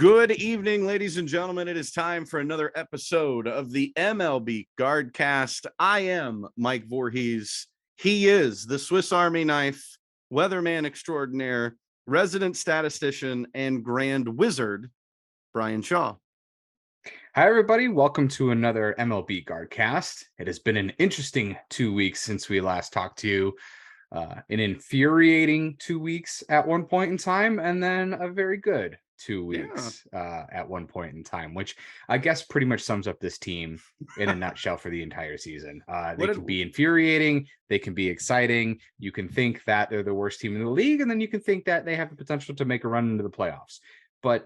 Good evening, ladies and gentlemen. It is time for another episode of the MLB Guardcast. I am Mike Vorhies. He is the Swiss Army knife, weatherman extraordinaire, resident statistician, and grand wizard, Bryan Shaw. Hi, everybody. Welcome to another MLB Guardcast. It has been an interesting 2 weeks since we last talked to you. An infuriating 2 weeks at one point in time, and then a very good 2 weeks at one point in time, which I guess pretty much sums up this team in a nutshell for the entire season. They can be infuriating, they can be exciting. You can think that they're the worst team in the league, and then you can think that they have the potential to make a run into the playoffs, but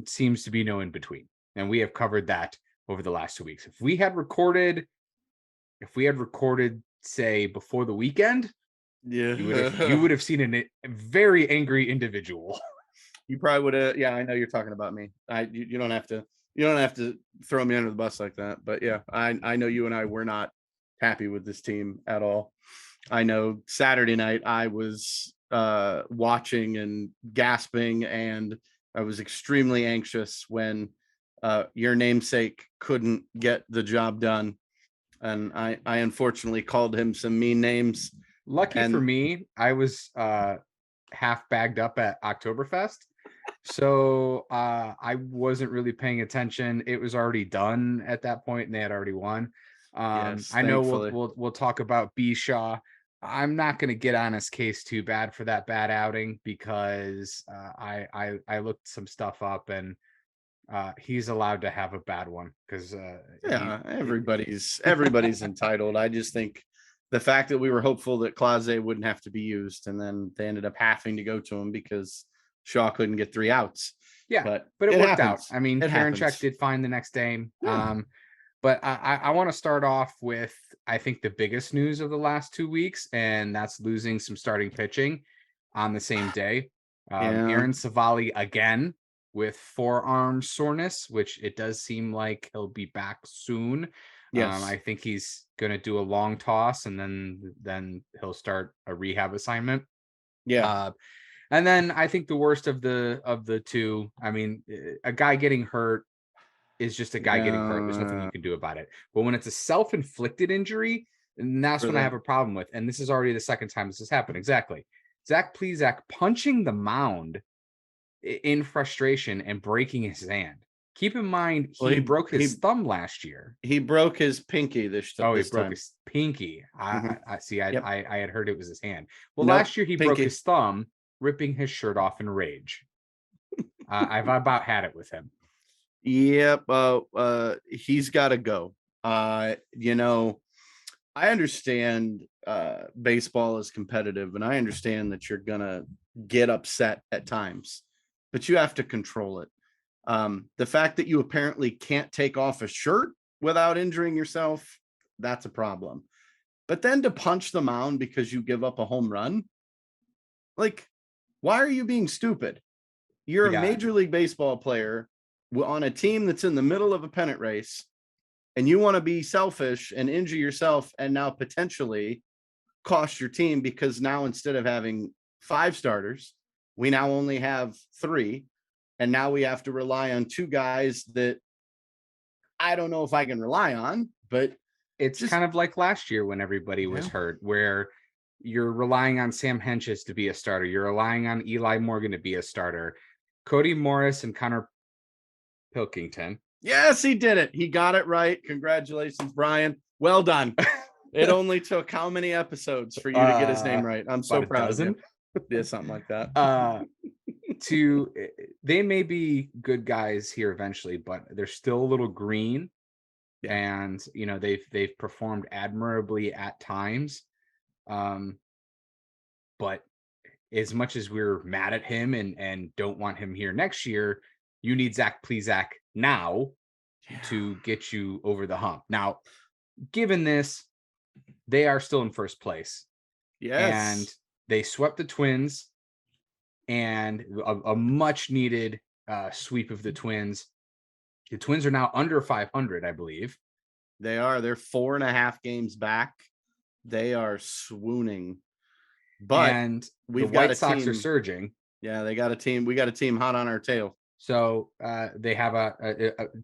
seems to be no in between. And we have covered that over the last 2 weeks. If we had recorded, say, before the weekend, you would have seen a very angry individual. You probably would have. Yeah, I know you're talking about me. You don't have to throw me under the bus like that. But yeah, I know you and I were not happy with this team at all. I know Saturday night I was watching and gasping, and I was extremely anxious when your namesake couldn't get the job done, and I unfortunately called him some mean names. Lucky for me, I was half bagged up at Oktoberfest, so I wasn't really paying attention. It was already done at that point, and they had already won. Yes, I know thankfully. we'll talk about B. Shaw. I'm not going to get on his case too bad for that bad outing because I looked some stuff up, and he's allowed to have a bad one because everybody's entitled. I just think the fact that we were hopeful that Clase wouldn't have to be used, and then they ended up having to go to him because Shaw couldn't get 3 outs. Yeah, but it worked happens. out. I mean, Karinchak did fine the next day. Yeah. But I want to start off with, I think, the biggest news of the last 2 weeks, and that's losing some starting pitching on the same day. Aaron Savali again with forearm soreness, which it does seem like he'll be back soon. Yes. I think he's going to do a long toss, and then he'll start a rehab assignment. Yeah. And then I think the worst of the two, I mean, a guy getting hurt is just a guy getting hurt. There's nothing you can do about it. But when it's a self-inflicted injury, and that's when I have a problem with. And this is already the second time this has happened. Exactly. Zach Plesac punching the mound in frustration and breaking his hand. Keep in mind, he broke his thumb last year. He broke his pinky this time. He broke his pinky. I see. I had heard it was his hand. Well, last year he broke his thumb, ripping his shirt off in rage. I've about had it with him. Yep. He's got to go. I understand baseball is competitive, and I understand that you're gonna get upset at times, but you have to control it. The fact that you apparently can't take off a shirt without injuring yourself, that's a problem. But then to punch the mound because you give up a home run, like, why are you being stupid? You're a Major League Baseball player on a team that's in the middle of a pennant race, and you want to be selfish and injure yourself and now potentially cost your team, because now instead of having 5 starters, we now only have 3. And now we have to rely on 2 guys that I don't know if I can rely on, but it's just kind of like last year when everybody was hurt, where you're relying on Sam Hentges to be a starter. You're relying on Eli Morgan to be a starter. Cody Morris and Connor Pilkington. Yes, he did it. He got it right. Congratulations, Brian. Well done. It only took how many episodes for you to get his name right? I'm so proud of you. Yeah, something like that. They may be good guys here eventually, but they're still a little green. Yeah. And they've performed admirably at times. But as much as we're mad at him and don't want him here next year, you need Zach Plesac now to get you over the hump. Now, given this, they are still in first place. Yes. And they swept the Twins, and a much needed sweep of the Twins. The Twins are now under 500, I believe. They are. They're 4.5 games back. They are swooning. But we've got White Sox are surging. Yeah, they got a team. We got a team hot on our tail. So they have a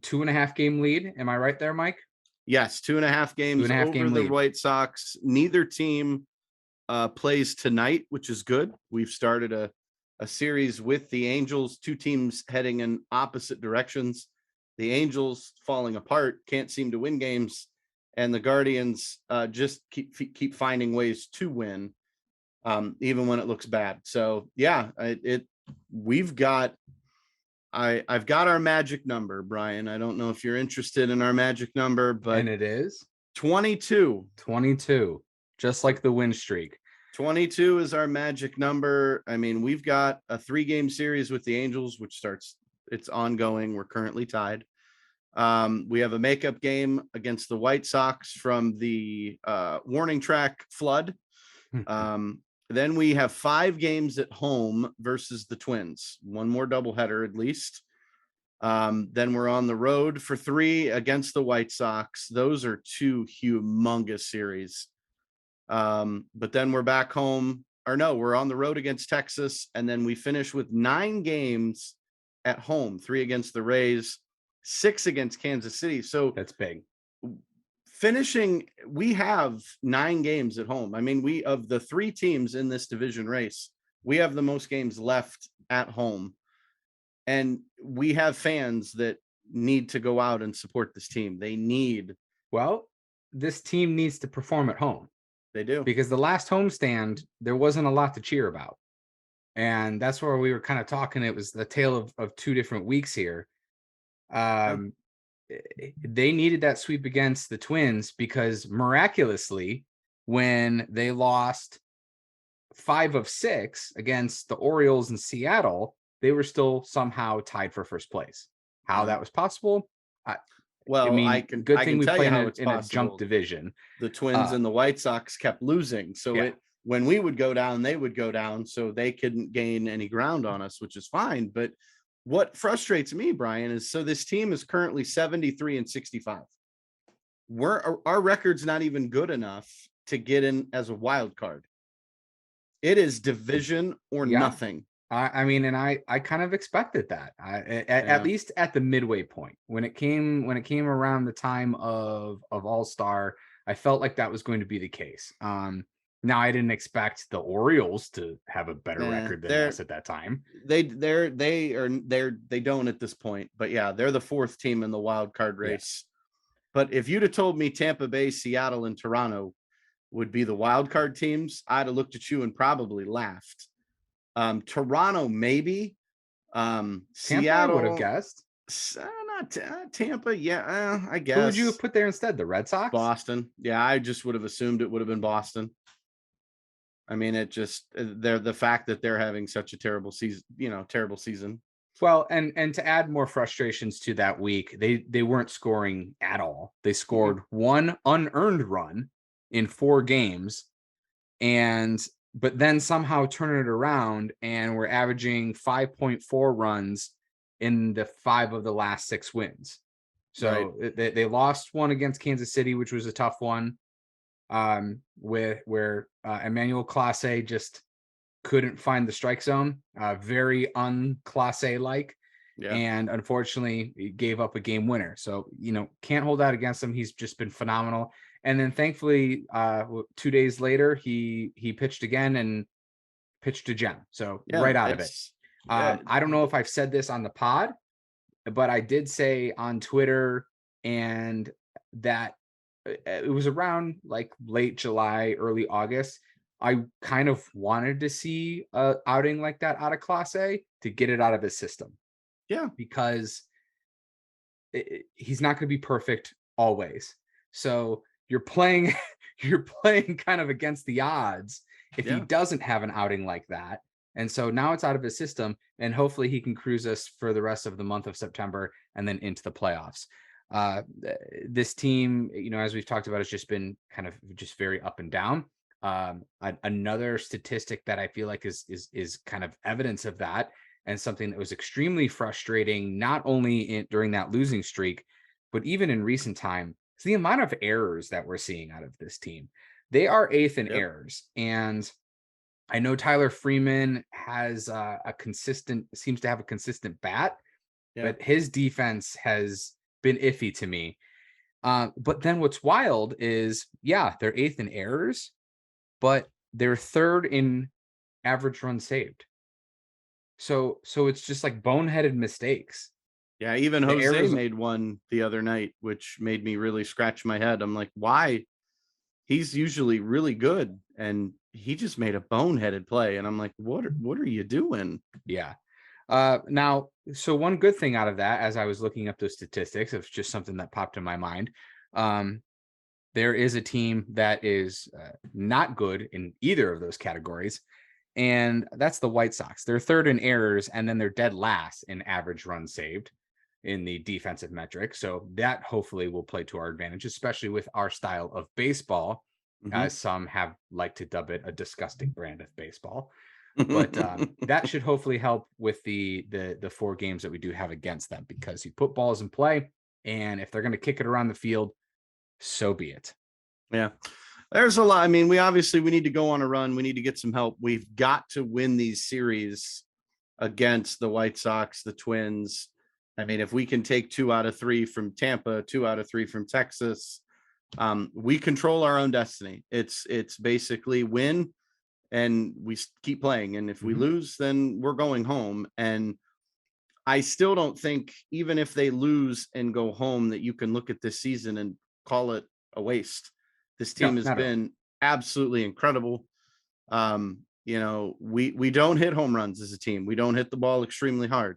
2.5 game lead. Am I right there, Mike? Yes, 2.5 games 2.5 over game the lead. White Sox. Neither team plays tonight, which is good. We've started a series with the Angels, two teams heading in opposite directions. The Angels falling apart, can't seem to win games, and the Guardians just keep finding ways to win, even when it looks bad. So yeah, we've got I've got our magic number, Brian. I don't know if you're interested in our magic number, but And it is 22. 22, just like the win streak. 22 is our magic number. I mean, we've got a 3-game series with the Angels, which starts, it's ongoing. We're currently tied. We have a makeup game against the White Sox from the warning track flood. Then we have 5 games at home versus the Twins, one more doubleheader at least. Then we're on the road for 3 against the White Sox. Those are 2 humongous series. But then we're back home, or no, we're on the road against Texas, and then we finish with 9 games at home, 3 against the Rays, 6 against Kansas City. So That's big. Finishing, we have 9 games at home. I mean, we, of the 3 teams in this division race, we have the most games left at home. And we have fans that need to go out and support this team. Well, this team needs to perform at home. They do. Because the last homestand, there wasn't a lot to cheer about. And that's where we were kind of talking. It was the tale of 2 different weeks here. They needed that sweep against the Twins because miraculously, when they lost 5 of 6 against the Orioles in Seattle, they were still somehow tied for first place. How that was possible? Good thing we play in a junk division. The Twins and the White Sox kept losing, so when we would go down, they would go down, so they couldn't gain any ground on us, which is fine. But what frustrates me, Brian, is so this team is currently 73-65. Our record's not even good enough to get in as a wild card. It is division or nothing. I mean, and I kind of expected that. At least at the midway point, when it came around the time of All-Star, I felt like that was going to be the case. Now I didn't expect the Orioles to have a better record than us at that time. They don't at this point, but yeah, they're the 4th team in the wild card race. But if you'd have told me Tampa Bay, Seattle, and Toronto would be the wild card teams, I'd have looked at you and probably laughed. Toronto, maybe. Tampa, Seattle, I would have guessed. Not Tampa. Yeah, I guess. Who would you have put there instead? The Red Sox? Boston. Yeah, I just would have assumed it would have been Boston. I mean, they're the fact that they're having such a terrible season. Well, and to add more frustrations to that week, they weren't scoring at all. They scored 1 unearned run in 4 games, but then somehow turn it around, and we're averaging 5.4 runs in the 5 of the last 6 wins. So they lost 1 against Kansas City, which was a tough one, where Emmanuel Clase just couldn't find the strike zone, very un-Clase like. Yeah. And unfortunately, he gave up a game winner. So, can't hold out against him. He's just been phenomenal. And then thankfully, 2 days later, he pitched again and pitched a gem. So right out of it. I don't know if I've said this on the pod, but I did say on Twitter and that it was around like late July, early August. I kind of wanted to see a outing like that out of Clase to get it out of his system. Yeah. Because he's not going to be perfect always. So you're playing kind of against the odds if he doesn't have an outing like that. And so now it's out of his system, and hopefully he can cruise us for the rest of the month of September and then into the playoffs. This team, as we've talked about, has just been kind of just very up and down. Another statistic that I feel like is kind of evidence of that, and something that was extremely frustrating, not only during that losing streak, but even in recent time, is the amount of errors that we're seeing out of this team. They are 8th in errors, and I know Tyler Freeman has seems to have a consistent bat, Yeah. but his defense has been iffy to me. But then what's wild is, yeah, they're 8th in errors, but they're 3rd in average runs saved. So it's just like boneheaded mistakes. Yeah. Even The Jose errors, made one the other night, which made me really scratch my head. I'm like, why? He's usually really good, and he just made a boneheaded play. And I'm like, what are you doing? yeah. Now, so one good thing out of that, as I was looking up those statistics, it's just something that popped in my mind. Um, there is a team that is not good in either of those categories, and that's the White Sox. They're 3rd in errors, and then they're dead last in average runs saved in the defensive metric. So that hopefully will play to our advantage, especially with our style of baseball, as some have liked to dub it a disgusting brand of baseball. But that should hopefully help with the 4 games that we do have against them, because you put balls in play, and if they're going to kick it around the field, so be it. Yeah. There's a lot. I mean, we need to go on a run. We need to get some help. We've got to win these series against the White Sox, the Twins. I mean, if we can take 2 out of 3 from Tampa, 2 out of 3 from Texas, we control our own destiny. It's basically win and we keep playing. And if we lose, then we're going home. And I still don't think, even if they lose and go home, that you can look at this season and call it a waste. This No, team has not at all. been absolutely incredible. We don't hit home runs as a team. We don't hit the ball extremely hard,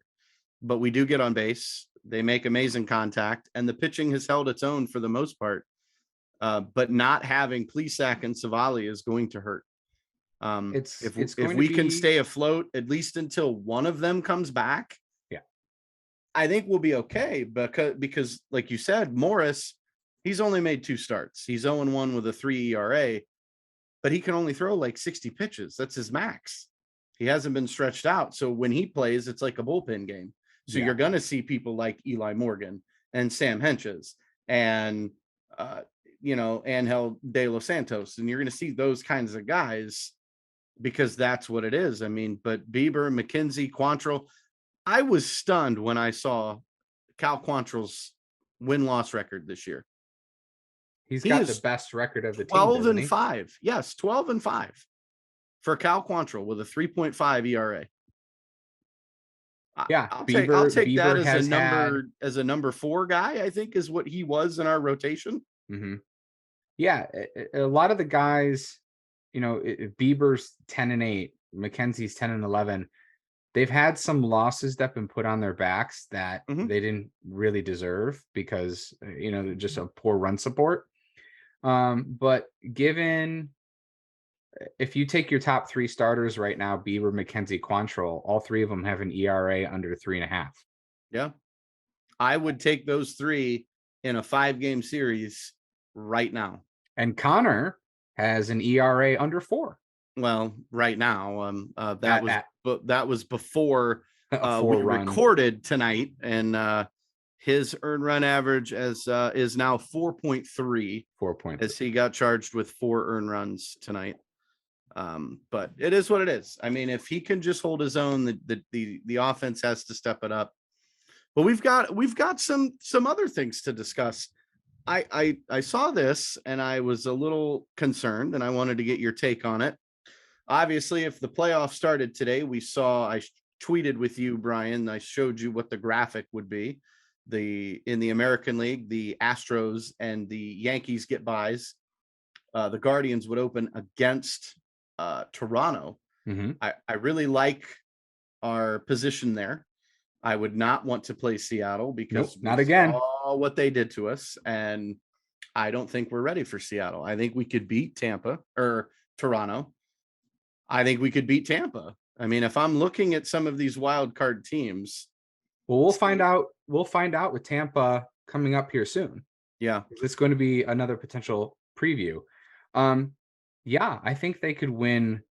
but we do get on base. They make amazing contact, and the pitching has held its own for the most part. But not having Plesac and Savali is going to hurt. It's If going to we can be, stay afloat at least until one of them comes back, yeah. I think we'll be okay. Because like you said, Morris, he's only made 2 starts. He's 0-1 with a 3 ERA, but he can only throw like 60 pitches. That's his max. He hasn't been stretched out. So when he plays, it's like a bullpen game. So Yeah. you're going to see people like Eli Morgan and Sam Henches and, Angel De Los Santos. And you're going to see those kinds of guys because that's what it is. I mean, but Bieber, McKenzie, Quantrill, I was stunned when I saw Cal Quantrill's win-loss record this year. He's He got the is best record of the team, 12 doesn't and he? 5. Yes, 12 and 5 for Cal Quantrill with a 3.5 ERA. Yeah, I'll take that Bieber has had. as a number 4 guy, I think is what he was in our rotation. Yeah, a lot of the guys, Bieber's 10-8, McKenzie's 10-11. They've had some losses that have been put on their backs that they didn't really deserve because, they're just a poor run support. But if you take your top 3 starters right now, Bieber, McKenzie, Quantrill, all 3 of them have an ERA under 3.5. Yeah. I would take those 3 in a 5-game series right now. And Connor has an ERA under 4. Well, right now, that was before A we 4-run. recorded tonight, and his earned run average is now 4.3. 4.3. As he got charged with 4 earned runs tonight. But it is what it is. I mean, if he can just hold his own, the offense has to step it up. But we've got some other things to discuss. I saw this and I was a little concerned, and I wanted to get your take on it. Obviously, if the playoffs started today, I tweeted with you, Brian. I showed you what the graphic would be. In the American League, the Astros and the Yankees get buys. The Guardians would open against Toronto. I really like our position there. I would not want to play Seattle because not again. Saw what they did to us, and I don't think we're ready for Seattle. I think we could beat Tampa or Toronto. I think we could beat Tampa. I mean, if I'm looking at some of these wild card teams, well, we'll find out. We'll find out with Tampa coming up here soon. Yeah, it's going to be another potential preview. Yeah, I think they could win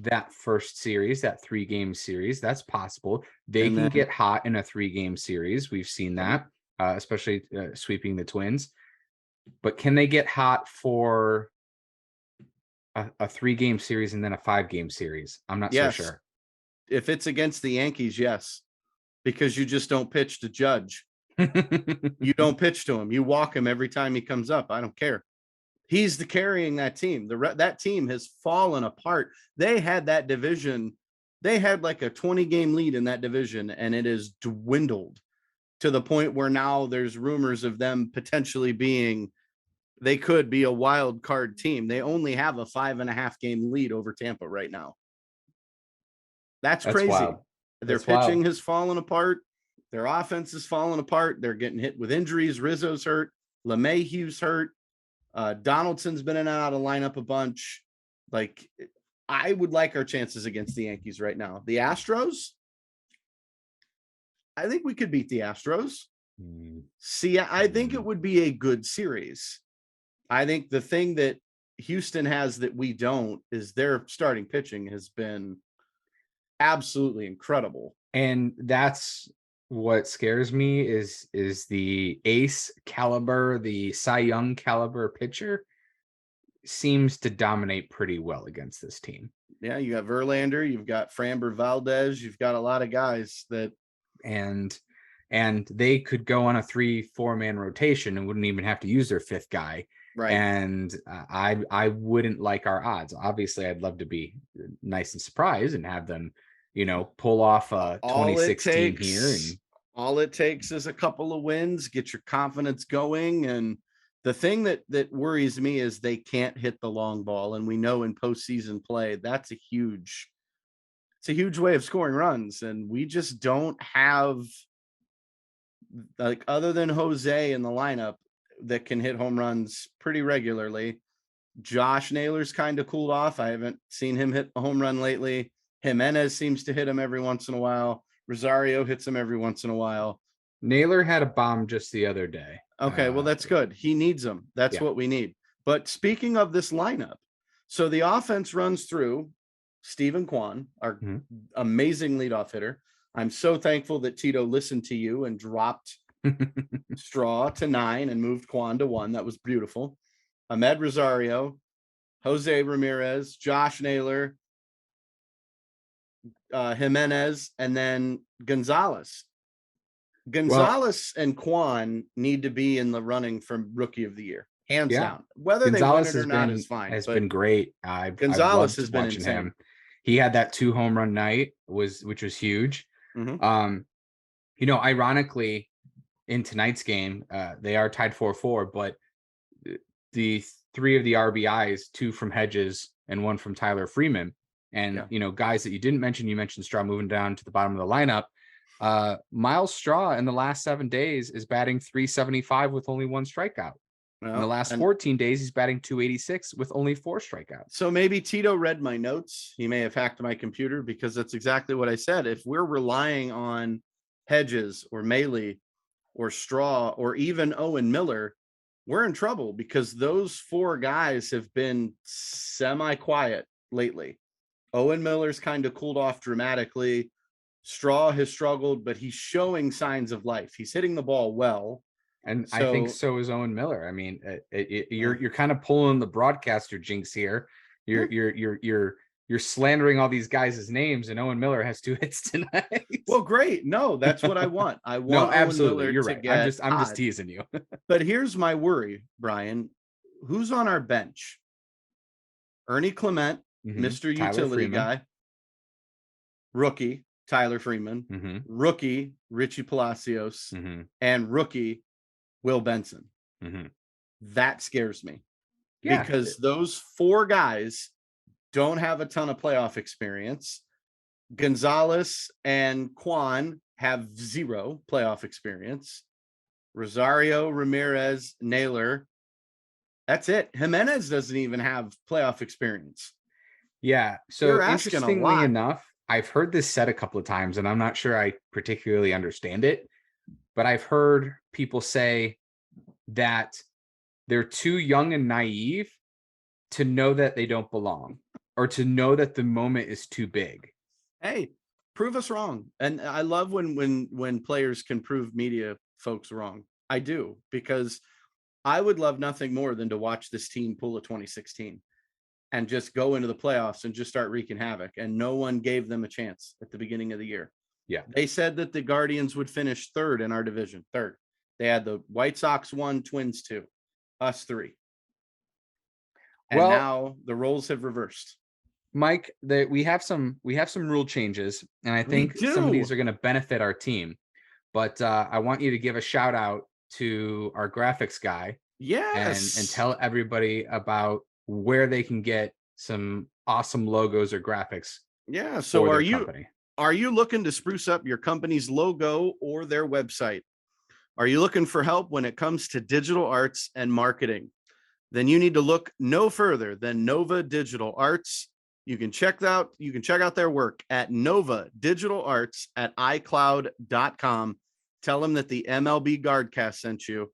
that first series, that 3-game series. That's possible. They can get hot in a 3-game series. We've seen that, especially sweeping the Twins. But can they get hot for a 3-game series and then a 5-game series? I'm not so sure. If it's against the Yankees, yes. because you just don't pitch to Judge. You don't pitch to him. You walk him every time he comes up. I don't care. He's the carrying that team. That team has fallen apart. They had that division. They had like a 20-game lead in that division, and it has dwindled to the point where now there's rumors of them potentially being, they could be a wild card team. They only have a 5.5-game lead over Tampa right now. That's crazy. Wild. Their pitching has fallen apart. Their offense has fallen apart. They're getting hit with injuries. Rizzo's hurt. LeMahieu's hurt. Donaldson's been in and out of lineup a bunch. Like, I would like our chances against the Yankees right now. The Astros, I think we could beat the Astros. See, I think it would be a good series. I think the thing that Houston has that we don't is their starting pitching has been absolutely incredible. And that's what scares me is the ace caliber, the Cy Young caliber pitcher seems to dominate pretty well against this team. Yeah, you got Verlander, you've got Framber Valdez, you've got a lot of guys that, and they could go on a 3-4 man rotation and wouldn't even have to use their fifth guy. right? And I wouldn't like our odds. Obviously, I'd love to be nice and surprised and have them, pull off a 2016 here. And all it takes is a couple of wins, get your confidence going. And the thing that worries me is they can't hit the long ball. And we know in postseason play, it's a huge way of scoring runs. And we just don't have, like, other than Jose in the lineup that can hit home runs pretty regularly. Josh Naylor's kind of cooled off. I haven't seen him hit a home run lately. Jimenez seems to hit him every once in a while. Rosario hits him every once in a while. Naylor had a bomb just the other day. Okay, well, that's good. He needs them. That's what we need. But speaking of this lineup, so the offense runs through Stephen Kwan, our amazing leadoff hitter. I'm so thankful that Tito listened to you and dropped Straw to 9 and moved Kwan to 1. That was beautiful. Ahmed Rosario, Jose Ramirez, Josh Naylor, Jimenez, and then Gonzalez. And Kwan need to be in the running for Rookie of the Year, hands down. Whether Gonzalez they win it or not is fine. Has been great. Gonzalez has been insane. Him. He had that 2 home run night, which was huge. Ironically, in tonight's game, they are tied 4-4, but the 3 of the RBIs, 2 from Hedges and 1 from Tyler Freeman. And, guys that you didn't mention, you mentioned Straw moving down to the bottom of the lineup. Miles Straw in the last 7 days is batting .375 with only 1 strikeout. In the last 14 days, he's batting .286 with only 4 strikeouts. So maybe Tito read my notes. He may have hacked my computer, because that's exactly what I said. If we're relying on Hedges or Maley or Straw or even Owen Miller, we're in trouble, because those 4 guys have been semi-quiet lately. Owen Miller's kind of cooled off dramatically. Straw has struggled, but he's showing signs of life. He's hitting the ball well. And I think so is Owen Miller. I mean, you're kind of pulling the broadcaster jinx here. You're slandering all these guys' names, and Owen Miller has 2 hits tonight. Well, great. No, that's what I want. I want absolutely. Owen Miller You're to right. I'm just odds. teasing you. But here's my worry, Brian. Who's on our bench? Ernie Clement, Mr. Tyler Utility Freeman. Guy. Rookie, Tyler Freeman. Rookie, Richie Palacios. And rookie, Will Benson. That scares me. Because those 4 guys don't have a ton of playoff experience. Gonzalez and Kwan have 0 playoff experience. Rosario, Ramirez, Naylor, that's it. Jimenez doesn't even have playoff experience. Yeah. So interestingly enough, I've heard this said a couple of times, and I'm not sure I particularly understand it, but I've heard people say that they're too young and naive to know that they don't belong, or to know that the moment is too big. Hey, prove us wrong. And I love when players can prove media folks wrong. I do, because I would love nothing more than to watch this team pull a 2016 and just go into the playoffs and just start wreaking havoc. And no one gave them a chance at the beginning of the year. Yeah. They said that the Guardians would finish third in our division. Third. They had the White Sox 1, Twins 2, us 3. And Well, now the roles have reversed. Mike, we have some rule changes, and I We think some of these do. are going to benefit our team. But I want you to give a shout out to our graphics guy Yes. and tell everybody about where they can get some awesome logos or graphics. Yeah. So for their company. Are you looking to spruce up your company's logo or their website? Are you looking for help when it comes to digital arts and marketing? Then you need to look no further than NovaDigitalArts. You can check out their work at NovaDigitalArts at iCloud.com. Tell them that the MLB Guardcast sent you.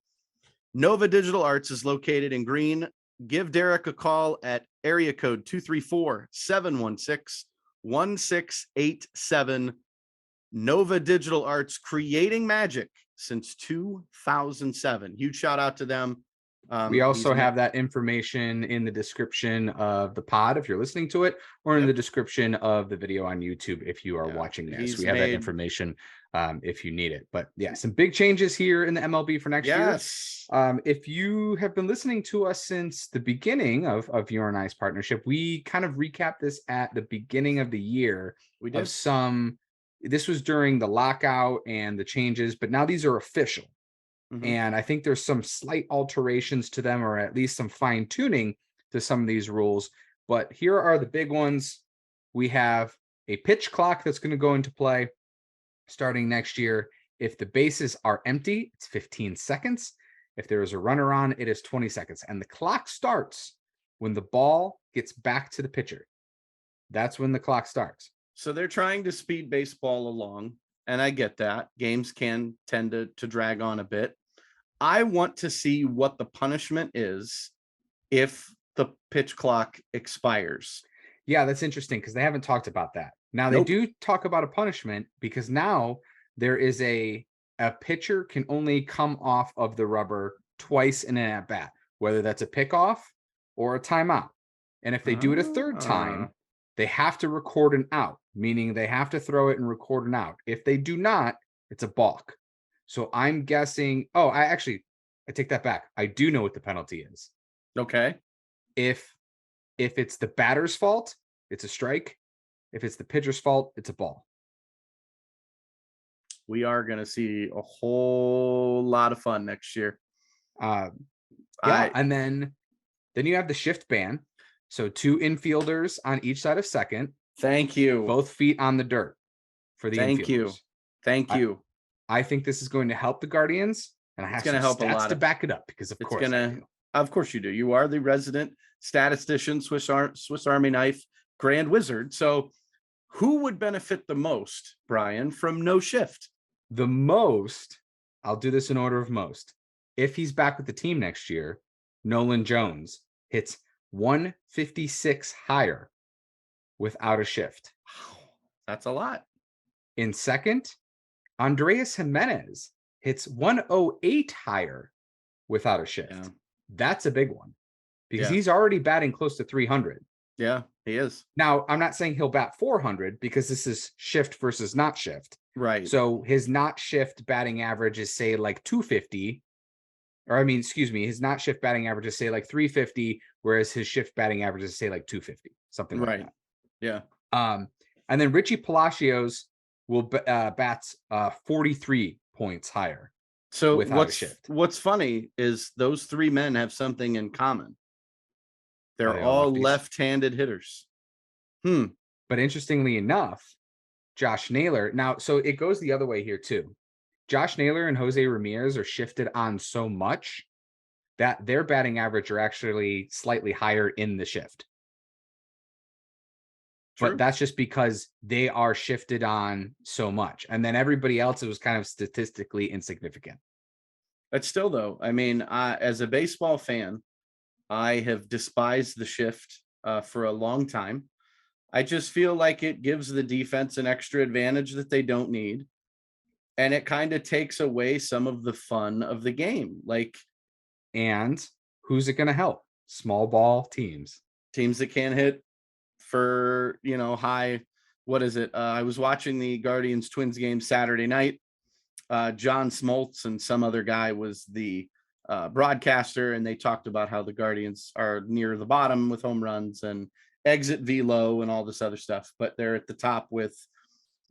NovaDigitalArts is located in Green. Give Derek a call at area code 234-716-1687. NovaDigitalArts, creating magic since 2007. Huge shout out to them. We also have that information in the description of the pod if you're listening to it, or in the description of the video on YouTube if you are watching this. We have that information if you need it. But yeah, some big changes here in the MLB for next year. If you have been listening to us since the beginning of your and I's partnership, we kind of recapped this at the beginning of the year. We did. This was during the lockout and the changes, but now these are official. And I think there's some slight alterations to them, or at least some fine tuning to some of these rules. But here are the big ones. We have a pitch clock that's going to go into play starting next year. If the bases are empty, it's 15 seconds. If there is a runner on, it is 20 seconds. And the clock starts when the ball gets back to the pitcher. That's when the clock starts. So they're trying to speed baseball along. And I get that. Games can tend to drag on a bit. I want to see what the punishment is if the pitch clock expires. Yeah, that's interesting because they haven't talked about that. Now they do talk about a punishment because now there is a pitcher can only come off of the rubber twice in an at bat, whether that's a pickoff or a timeout. And if they do it a third time, they have to record an out, meaning they have to throw it and record an out. If they do not, it's a balk. So I'm guessing, I take that back. I do know what the penalty is. Okay. If it's the batter's fault, it's a strike. If it's the pitcher's fault, it's a ball. We are going to see a whole lot of fun next year. And then you have the shift ban. So 2 infielders on each side of second. Thank you. Both feet on the dirt for the infielders. Thank you. I think this is going to help the Guardians, and I have some stats to back it up because, of course you do. You are the resident statistician, Swiss Army knife, grand wizard. So who would benefit the most, Brian, from no shift? The most, I'll do this in order of most. If he's back with the team next year, Nolan Jones hits 156 higher without a shift. That's a lot. In second, Andrés Giménez hits 108 higher without a shift. Yeah. That's a big one because he's already batting close to 300. Yeah, he is. Now, I'm not saying he'll bat 400 because this is shift versus not shift. Right. So his not shift batting average is say like 250. His not shift batting average is say like 350, whereas his shift batting average is say like 250, something like that. Yeah. And then Richie Palacios will bats 43 points higher. So without a shift. What's funny is those 3 men have something in common. They're all left-handed hitters. But interestingly enough, Josh Naylor. Now, so it goes the other way here too. Josh Naylor and Jose Ramirez are shifted on so much that their batting average are actually slightly higher in the shift. True. But that's just because they are shifted on so much. And then everybody else, it was kind of statistically insignificant. But still, though, I mean, as a baseball fan, I have despised the shift for a long time. I just feel like it gives the defense an extra advantage that they don't need. And it kind of takes away some of the fun of the game. And who's it going to help? Small ball teams. Teams that can't hit for, high what is it? I was watching the Guardians Twins game Saturday night. John Smoltz and some other guy was the broadcaster, and they talked about how the Guardians are near the bottom with home runs and exit velo and all this other stuff, but they're at the top with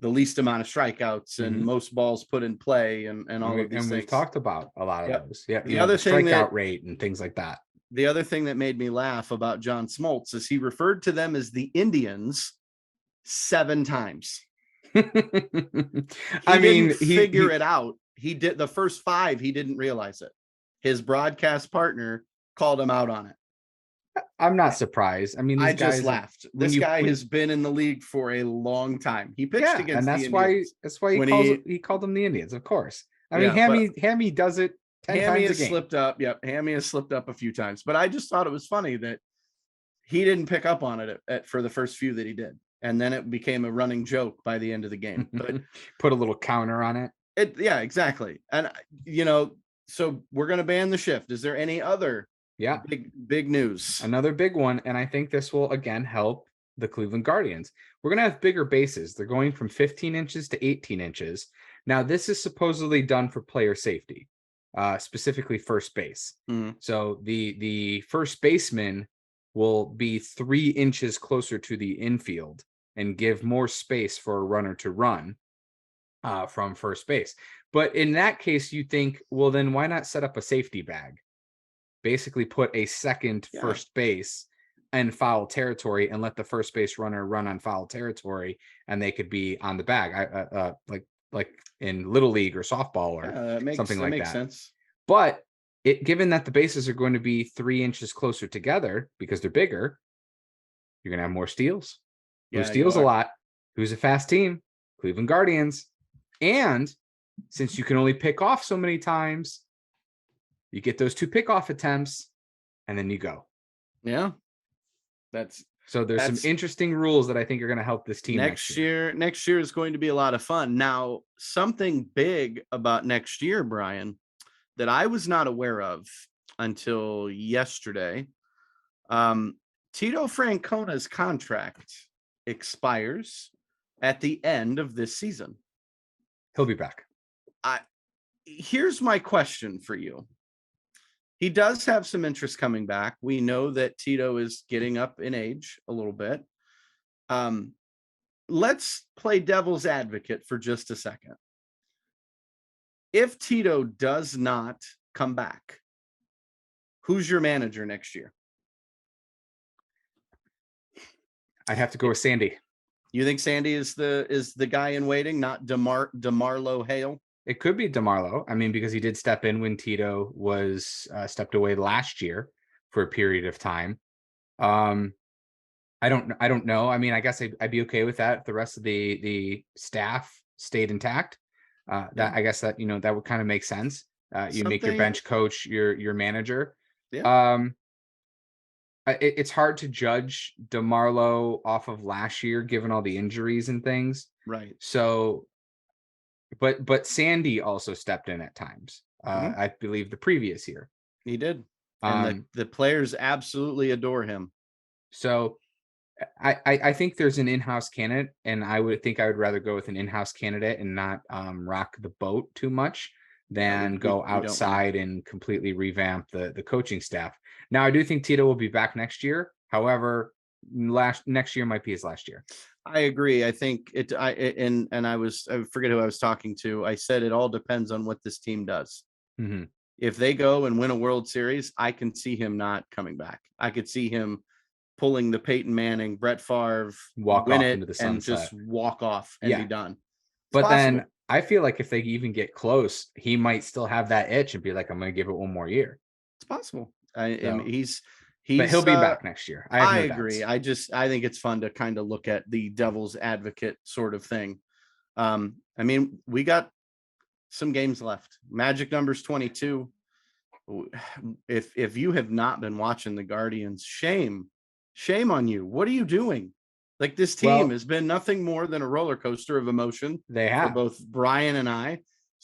the least amount of strikeouts and most balls put in play and all of these and we've things. talked about a lot of Yep. those. Yeah, The other the thing strikeout rate and things like that. The other thing that made me laugh about John Smoltz is he referred to them as the Indians 7 times. I mean, he figure it out. He did the first 5. He didn't realize it. His broadcast partner called him out on it. I'm not surprised. I mean, I just laughed. This guy has been in the league for a long time. He pitched against and that's the Indians. why he called them the Indians, of course. I mean, Hammy does it 10 Hammy times has a game. slipped up. Yep, Hammy has slipped up a few times. But I just thought it was funny that he didn't pick up on it for the first few that he did. And then it became a running joke by the end of the game. But put a little counter on it. Yeah, exactly. And so we're going to ban the shift. Is there any other big news? Another big one, and I think this will again help the Cleveland Guardians. We're going to have bigger bases. They're going from 15 inches to 18 inches. Now, this is supposedly done for player safety, specifically first base. So the first baseman will be 3 inches closer to the infield and give more space for a runner to run from first base. But in that case, you think, well, then why not set up a safety bag? Basically put a second first base in foul territory and let the first base runner run on foul territory, and they could be on the bag, like in Little League or softball or something like that. Makes sense. But given that the bases are going to be 3 inches closer together because they're bigger, you're going to have more steals. Who steals a lot? Who's a fast team? Cleveland Guardians. And since you can only pick off so many times, you get those 2 pickoff attempts, and then you go. Yeah. There's some interesting rules that I think are going to help this team next year. Next year is going to be a lot of fun. Now, something big about next year, Brian, that I was not aware of until yesterday. Tito Francona's contract expires at the end of this season. He'll be back. Here's my question for you. He does have some interest coming back. We know that Tito is getting up in age a little bit. Let's play devil's advocate for just a second. If Tito does not come back, who's your manager next year? I have to go with Sandy. You think Sandy is the guy in waiting, not DeMarlo Hale? It could be DeMarlo. I mean, because he did step in when Tito was stepped away last year for a period of time. I don't know. I mean, I guess I'd be okay with that if the rest of the staff stayed intact. I guess that that would kind of make sense. You make your bench coach your manager. Yeah. It's hard to judge DeMarlo off of last year, given all the injuries and things. Right. So, but Sandy also stepped in at times. I believe the previous year he did, and the players absolutely adore him. So, I think there's an in-house candidate, and I would rather go with an in-house candidate and not rock the boat too much than go outside and completely revamp the coaching staff. Now, I do think Tito will be back next year. However, next year might be his last year. I agree. I think I forget who I was talking to. I said it all depends on what this team does. Mm-hmm. If they go and win a World Series, I can see him not coming back. I could see him pulling the Peyton Manning, Brett Favre, win it, and just walk off and be done. But then I feel like if they even get close, he might still have that itch and be like, I'm going to give it one more year. It's possible. But he'll be back next year. I agree. I think it's fun to kind of look at the devil's advocate sort of thing. I mean, we got some games left. Magic numbers 22. If you have not been watching the Guardians, shame on you. What are you doing? Like, this team has been nothing more than a roller coaster of emotion. They have. For both Brian and I.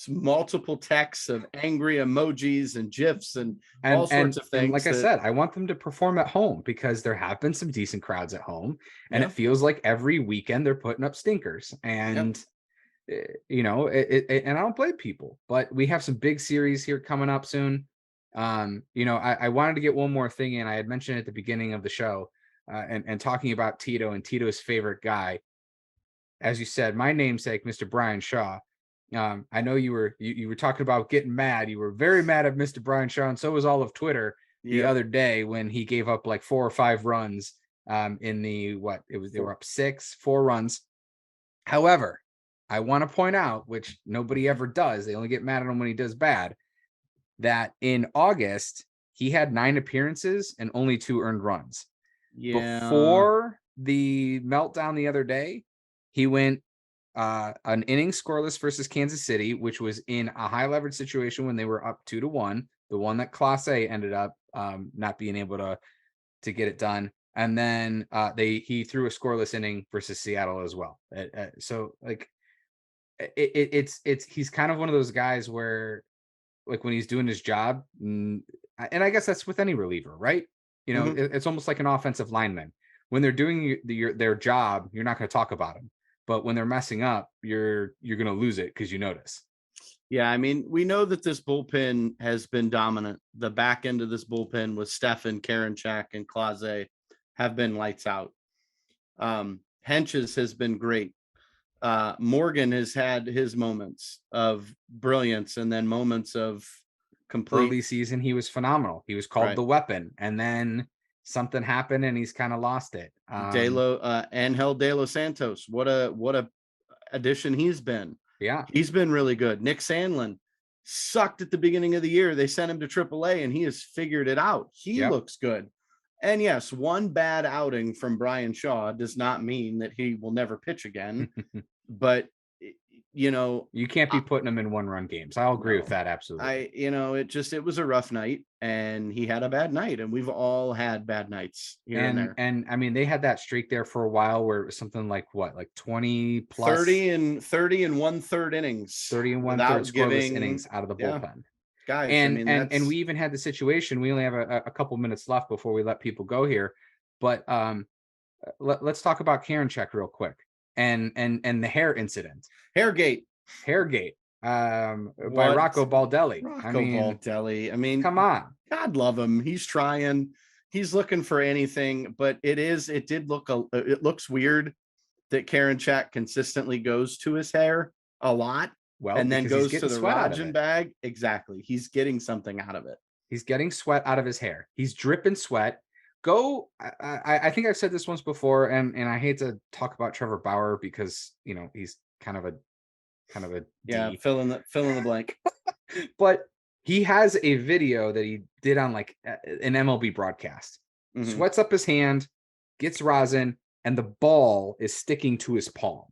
multiple texts of angry emojis and GIFs and all sorts of things. And like I said, I want them to perform at home because there have been some decent crowds at home, and Yeah. it feels like every weekend they're putting up stinkers. And you know, and I don't blame people, but we have some big series here coming up soon. You know, I wanted to get one more thing in. I had mentioned at the beginning of the show, and talking about Tito and Tito's favorite guy. As you said, my namesake, Mr. Bryan Shaw. I know you were talking about getting mad. You were very mad at Mr. Bryan Shaw, and so was all of Twitter the other day when he gave up like 4 or 5 runs in the they were up 4 runs. However, I want to point out, which nobody ever does, they only get mad at him when he does bad, that in August he had 9 appearances and only 2 earned runs. Yeah. Before the meltdown the other day, he went an inning scoreless versus Kansas City, which was in a high leverage situation when they were up 2-1. The one that Class A ended up not being able to get it done. And then he threw a scoreless inning versus Seattle as well. So like it's he's kind of one of those guys where like when he's doing his job, and I guess that's with any reliever, right? You know, it's almost like an offensive lineman. When they're doing their job, you're not going to talk about them. But when they're messing up, you're going to lose it because you notice. Yeah, I mean, we know that this bullpen has been dominant. The back end of this bullpen with Stefan, Karinchak, and Clase have been lights out. Henches has been great. Morgan has had his moments of brilliance and then moments of complete. Early season, he was phenomenal. He was called the weapon, and then something happened and he's kind of lost it. Angel De Los Santos, what a addition he's been. Yeah, he's been really good. Nick Sandlin sucked at the beginning of the year. They sent him to AAA and he has figured it out. He looks good. And yes, one bad outing from Bryan Shaw does not mean that he will never pitch again. But you know, you can't be putting him in 1-run games. I'll agree with that. Absolutely. It was a rough night and he had a bad night, and we've all had bad nights here and there. And I mean, they had that streak there for a while where it was something like 20 plus 30 and 1/3 innings, 30 and 1/3 scoreless innings out of the bullpen. Guys, and we even had the situation. We only have a couple minutes left before we let people go here, but let's talk about Karinchak real quick and the hair incident. Hairgate by Rocco Baldelli. Baldelli. I mean, come on. God love him. He's trying. He's looking for anything, but it looks weird that Karinchak consistently goes to his hair a lot. Well, and then goes to the rosin bag. Exactly. He's getting something out of it. He's getting sweat out of his hair. He's dripping sweat. I think I've said this once before, and I hate to talk about Trevor Bauer because, you know, he's kind of a D. Fill in the blank. But he has a video that he did on like an MLB broadcast. Sweats up his hand, gets rosin, and the ball is sticking to his palm.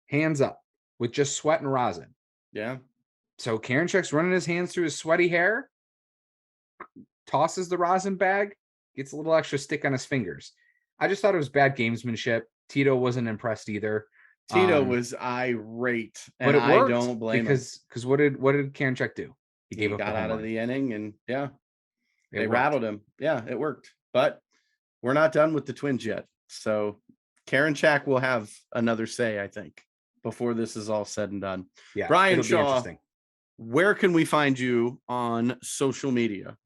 Hands up with just sweat and rosin. Yeah. So Karinchak's running his hands through his sweaty hair, tosses the rosin bag, gets a little extra stick on his fingers. I just thought it was bad gamesmanship. Tito wasn't impressed either. Tito was irate, and but I don't blame him. Because what did Karinchak do? He got out of the inning, and they rattled him. Yeah, it worked. But we're not done with the Twins yet. So Karinchak will have another say, I think, before this is all said and done. Yeah, Bryan Shaw, where can we find you on social media?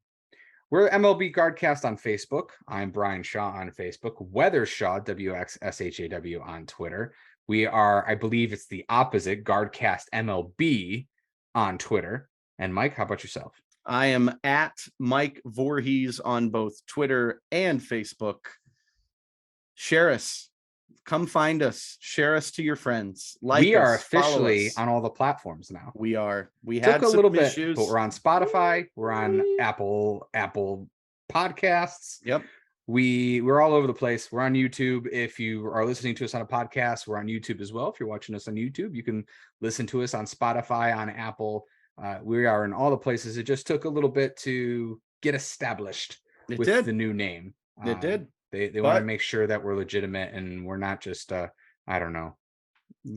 We're MLB Guardcast on Facebook. I'm Bryan Shaw on Facebook. Weather Shaw, WXSHAW on Twitter. We are, I believe it's the opposite, Guardcast MLB on Twitter. And Mike, how about yourself? I am at Mike Vorhies on both Twitter and Facebook. Share us. Come find us. Share us to your friends. We are officially on all the platforms now. We are. We had a little bit, but we're on Spotify. We're on Apple Podcasts. Yep. We're all over the place. We're on YouTube. If you are listening to us on a podcast, we're on YouTube as well. If you're watching us on YouTube, you can listen to us on Spotify, on Apple. We are in all the places. It just took a little bit to get established with the new name. It did. They want to make sure that we're legitimate and we're not just I don't know,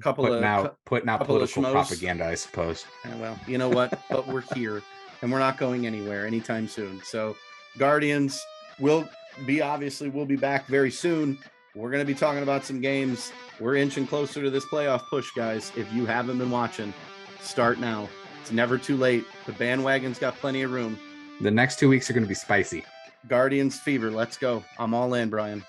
Couple putting of out couple of political schmoes. propaganda, I suppose. Well, you know what? But we're here, and we're not going anywhere anytime soon. So, Guardians we'll be back very soon. We're going to be talking about some games. We're inching closer to this playoff push, guys. If you haven't been watching, start now. It's never too late. The bandwagon's got plenty of room. The next 2 weeks are going to be spicy. Guardians fever. Let's go. I'm all in, Brian.